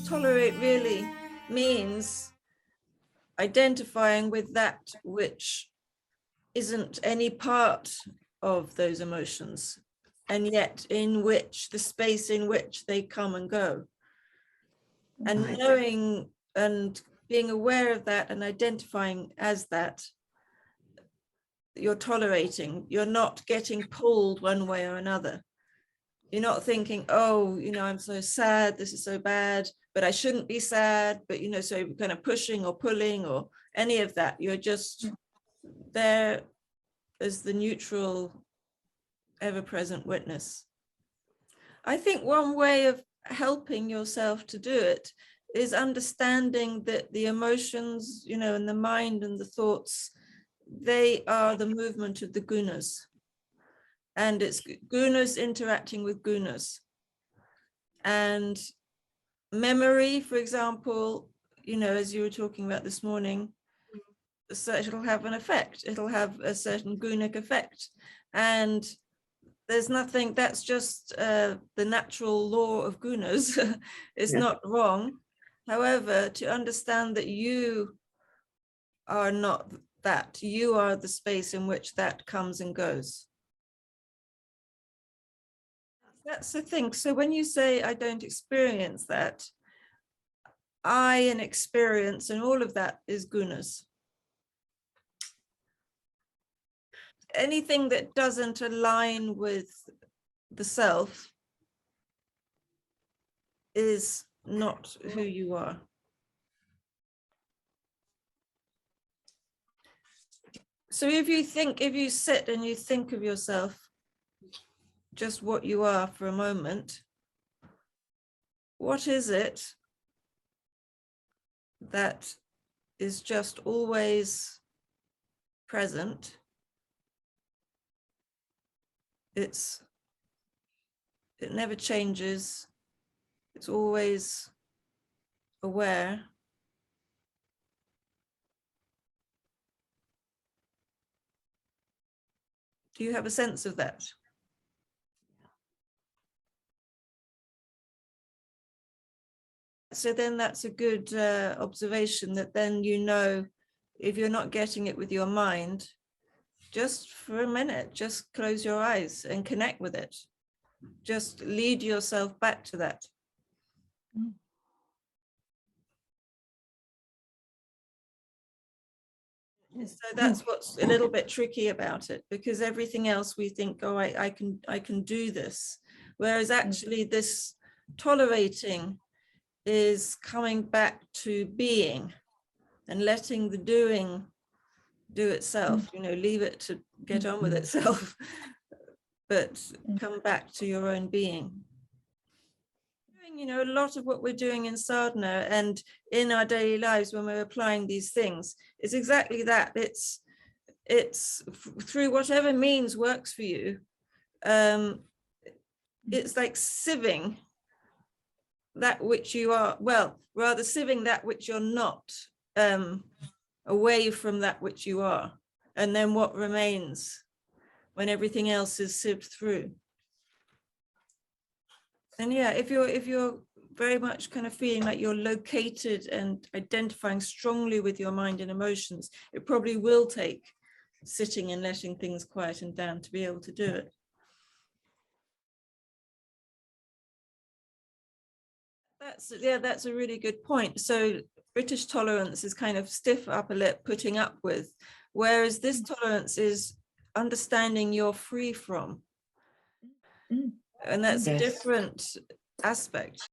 tolerate really means identifying with that which isn't any part of those emotions, and yet in which the space in which they come and go, and knowing and being aware of that and identifying as that, you're tolerating. You're not getting pulled one way or another. You're not thinking, oh, I'm so sad, this is so bad, but I shouldn't be sad, but so kind of pushing or pulling or any of that. You're just there as the neutral, ever-present witness. I think one way of helping yourself to do it is understanding that the emotions, and the mind and the thoughts, they are the movement of the gunas. And it's gunas interacting with gunas. And memory, for example, as you were talking about this morning, so it'll have an effect. It'll have a certain gunic effect. And there's nothing, that's just the natural law of gunas. It's not wrong. However, to understand that you are not that, you are the space in which that comes and goes. That's the thing. So when you say, I don't experience that, I and experience and all of that is gunas. Anything that doesn't align with the self is not who you are. So if you sit and you think of yourself just what you are for a moment, what is it that is just always present? It never changes. It's always aware. Do you have a sense of that? So then that's a good observation, that then if you're not getting it with your mind, just for a minute, just close your eyes and connect with it. Just lead yourself back to that. So that's what's a little bit tricky about it, because everything else we think, oh, I can do this. Whereas actually this tolerating is coming back to being and letting the doing do itself, leave it to get on with itself, but come back to your own being. A lot of what we're doing in sadhana and in our daily lives when we're applying these things is exactly that. It's through whatever means works for you. It's like sieving that which you are, well, rather sieving that which you're not, away from that which you are, and then what remains when everything else is sieved through. And if you're very much kind of feeling like you're located and identifying strongly with your mind and emotions, it probably will take sitting and letting things quieten down to be able to do it. That's a really good point. So British tolerance is kind of stiff upper lip, putting up with, whereas this tolerance is understanding you're free from. And that's a different aspect.